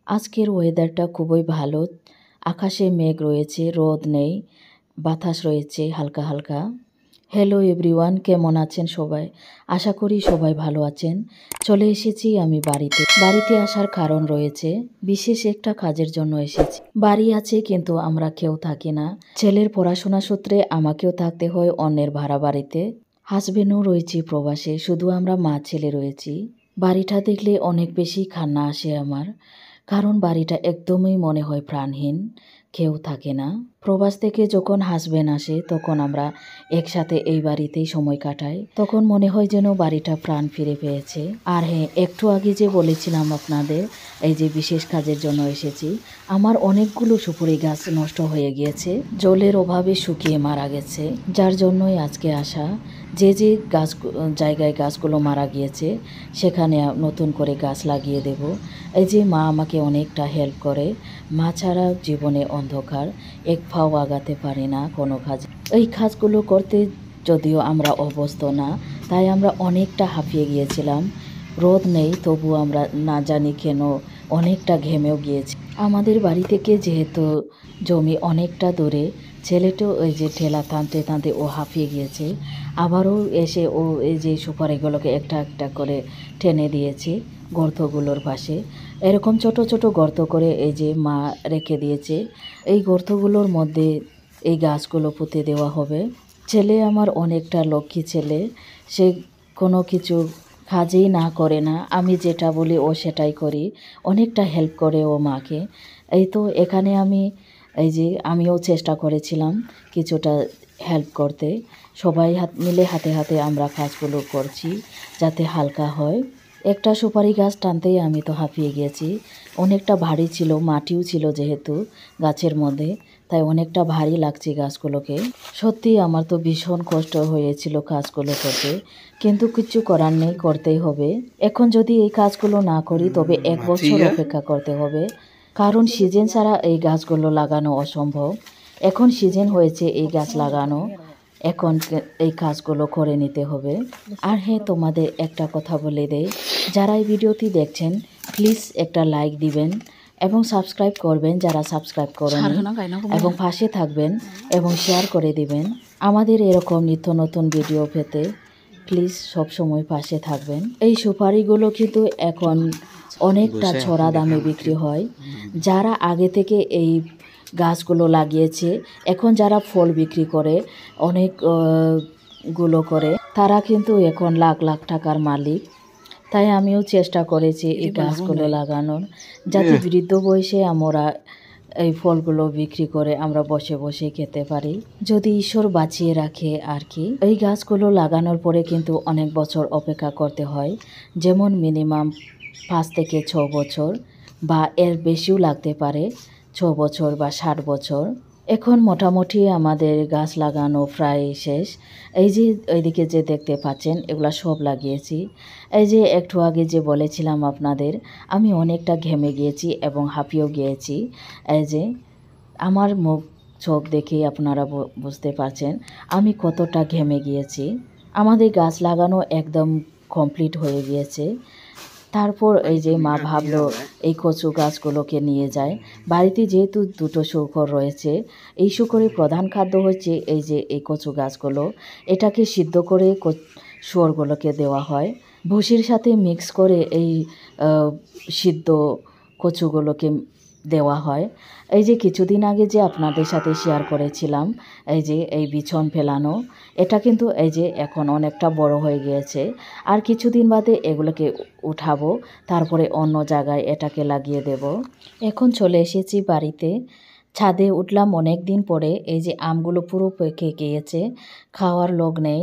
আজকের ওয়েদারটা খুবই ভালো। আকাশে মেঘ রয়েছে, রোদ নেই, বাতাস রয়েছে হালকা হালকা। হ্যালো এভরিওয়ান, কেমন আছেন সবাই? আশা করি সবাই ভালো আছেন। চলে এসেছি আমি বাড়িতে আসার কারণ রয়েছে, বিশেষ একটা কাজের জন্য এসেছি। বাড়ি আছে কিন্তু আমরা কেউ থাকি না। ছেলের পড়াশোনা সূত্রে আমাকেও থাকতে হয় অন্যের ভাড়া বাড়িতে। হাজবেন্ডও রয়েছে প্রবাসে, শুধু আমরা মা ছেলে রয়েছি। বাড়িটা দেখলে অনেক বেশি কান্না আসে আমার, কারণ বাড়িটা একদমই মনে হয় প্রাণহীন, কেউ থাকে না। প্রবাস থেকে যখন হাজবেন্ড আসে তখন আমরা একসাথে এই বাড়িতেই সময় কাটাই। তখন মনে হয় যেন বাড়িটা প্রাণ ফিরে পেয়েছে। আর হ্যাঁ, একটু আগে যে বলেছিলাম আপনাদের এই যে বিশেষ কাজের জন্য এসেছি, আমার অনেকগুলো সুপুরি গাছ নষ্ট হয়ে গিয়েছে, জলের অভাবে শুকিয়ে মারা গেছে, যার জন্যই আজকে আসা। যে গাছ জায়গায় গাছগুলো মারা গিয়েছে সেখানে নতুন করে গাছ লাগিয়ে দেব। এই যে মা আমাকে অনেকটা হেল্প করে। মা ছাড়া জীবনে অন্ধকার, এক পাও আগাতে পারি না কোনো কাজ। এই কাজগুলো করতে যদিও আমরা অভ্যস্ত না, তাই আমরা অনেকটা হাঁপিয়ে গিয়েছিলাম। রোদ নেই, তবু আমরা না জানি কেন অনেকটা ঘেমেও গিয়েছি। আমাদের বাড়ি থেকে যেহেতু জমি অনেকটা দূরে, ছেলেটাও ওই যে ঠেলা টানতে টানতে ও হাঁপিয়ে গিয়েছে। আবারও এসে ও এই যে সুপারিগুলোকে একটা একটা করে টেনে দিয়েছে গর্তগুলোর পাশে। এরকম ছোট ছোট গর্ত করে এই যে মা রেখে দিয়েছে। এই গর্তগুলোর মধ্যে এই গাছগুলো পুঁতে দেওয়া হবে। ছেলে আমার অনেকটা লক্ষ্মী ছেলে, সে কোনো কিছু কাজেই না করে না, আমি যেটা বলি ও সেটাই করি। অনেকটা হেল্প করে ও মাকে। এই তো এখানে আমিও চেষ্টা করেছিলাম কিছুটা হেল্প করতে। সবাই মিলে হাতে হাতে আমরা কাজগুলো করছি যাতে হালকা হয়। একটা সুপারি গাছ টানতেই আমি তো হাঁপিয়ে গিয়েছি। অনেকটা ভারী ছিল, মাটিও ছিল যেহেতু গাছের মধ্যে, তাই অনেকটা ভারী লাগছে গাছগুলোকে। সত্যি আমার তো ভীষণ কষ্ট হয়েছিল কাজগুলো করতে, কিন্তু কিছু করার নেই, করতেই হবে। এখন যদি এই কাজগুলো না করি তবে 1 বছর অপেক্ষা করতে হবে, কারণ সিজন ছাড়া এই গাছগুলো লাগানো অসম্ভব। এখন সিজন হয়েছে এই গাছ লাগানো, এখন এই কাজগুলো করে নিতে হবে। আর হ্যাঁ, তোমাদের একটা কথা বলে দেই, যারা এই ভিডিওটি দেখছেন প্লিজ একটা লাইক দিবেন এবং সাবস্ক্রাইব করবেন যারা সাবস্ক্রাইব করেন, এবং পাশে থাকবেন এবং শেয়ার করে দিবেন। আমাদের এরকম নিত্য নতুন ভিডিও পেতে প্লিজ সব সময় পাশে থাকবেন। এই সুপারিগুলো কিন্তু এখন অনেকটা ছড়া দামে বিক্রি হয়। যারা আগে থেকে এই গাছগুলো লাগিয়েছে, এখন যারা ফল বিক্রি করে অনেক গুলো করে, তারা কিন্তু এখন লাখ লাখ টাকার মালিক। তাই আমিও চেষ্টা করেছি এই গাছগুলো লাগানোর, যাতে বৃদ্ধ বয়সে আমরা এই ফলগুলো বিক্রি করে আমরা বসে বসে খেতে পারি, যদি ঈশ্বর বাঁচিয়ে রাখে আর কি। এই গাছগুলো লাগানোর পরে কিন্তু অনেক বছর অপেক্ষা করতে হয়, যেমন মিনিমাম 5 থেকে 6 বছর, বা এর বেশিও লাগতে পারে, 6 বছর বা 60 বছর। এখন মোটামুটি আমাদের গাছ লাগানো প্রায় শেষ। এই যে এইদিকে যে দেখতে পাচ্ছেন এগুলা সব লাগিয়েছি। এই যে একটু আগে যে বলেছিলাম আপনাদের, আমি অনেকটা ঘেমে গিয়েছি এবং হাঁপিয়েও গিয়েছি। এই যে আমার মুখ চোখ দেখেই আপনারা বুঝতে পারছেন আমি কতটা ঘেমে গিয়েছি। আমাদের গাছ লাগানো একদম কমপ্লিট হয়ে গিয়েছে। তারপর এই যে মা ভাবলো এই কচু গাছগুলোকে নিয়ে যায় বাড়িতে, যেহেতু 2টো শূকর রয়েছে। এই শূকরের প্রধান খাদ্য হচ্ছে এই যে এই কচু গাছগুলো। এটাকে সিদ্ধ করে শুয়োরগুলোকে দেওয়া হয়, ভুসির সাথে মিক্স করে এই সিদ্ধ কচুগুলোকে দেওয়া হয়। এই যে কিছুদিন আগে যে আপনাদের সাথে শেয়ার করেছিলাম এই যে এই বিছন ফেলানো, এটা কিন্তু এই যে এখন অনেকটা বড় হয়ে গিয়েছে। আর কিছুদিন বাদে এগুলোকে উঠাবো, তারপরে অন্য জায়গায় এটাকে লাগিয়ে দেব। এখন চলে এসেছি বাড়িতে, ছাদে উঠলাম অনেক দিন পরে। এই যে আমগুলো পুরো পেকে গিয়েছে, খাওয়ার লোক নেই,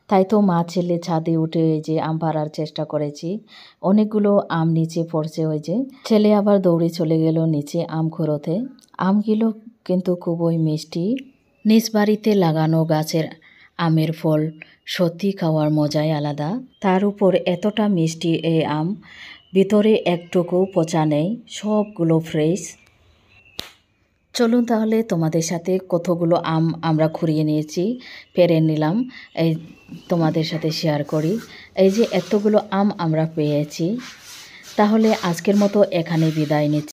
তাই তো মা ছেলে ছাদে উঠে এই যে আম পাড়ার চেষ্টা করেছি। অনেকগুলো আম নিচে পড়ছে, ওই যে ছেলে আবার দৌড়ে চলে গেল নিচে আম কুড়োতে। আমগুলো কিন্তু খুবই মিষ্টি। নিজ বাড়িতে লাগানো গাছের আমের ফল সত্যি খাওয়ার মজাই আলাদা। তার উপর এতটা মিষ্টি এই আম, ভিতরে একটুকু পচা নেই, সবগুলো ফ্রেশ। চলুন তাহলে তোমাদের সাথে কতগুলো আম আমরা কুড়িয়ে নিয়েছি, পেরে নিলাম, এই তোমাদের সাথে শেয়ার করি। এই যে এতগুলো আম আমরা পেয়েছি। তাহলে আজকের মতো এখানে বিদায় নিচ্ছি।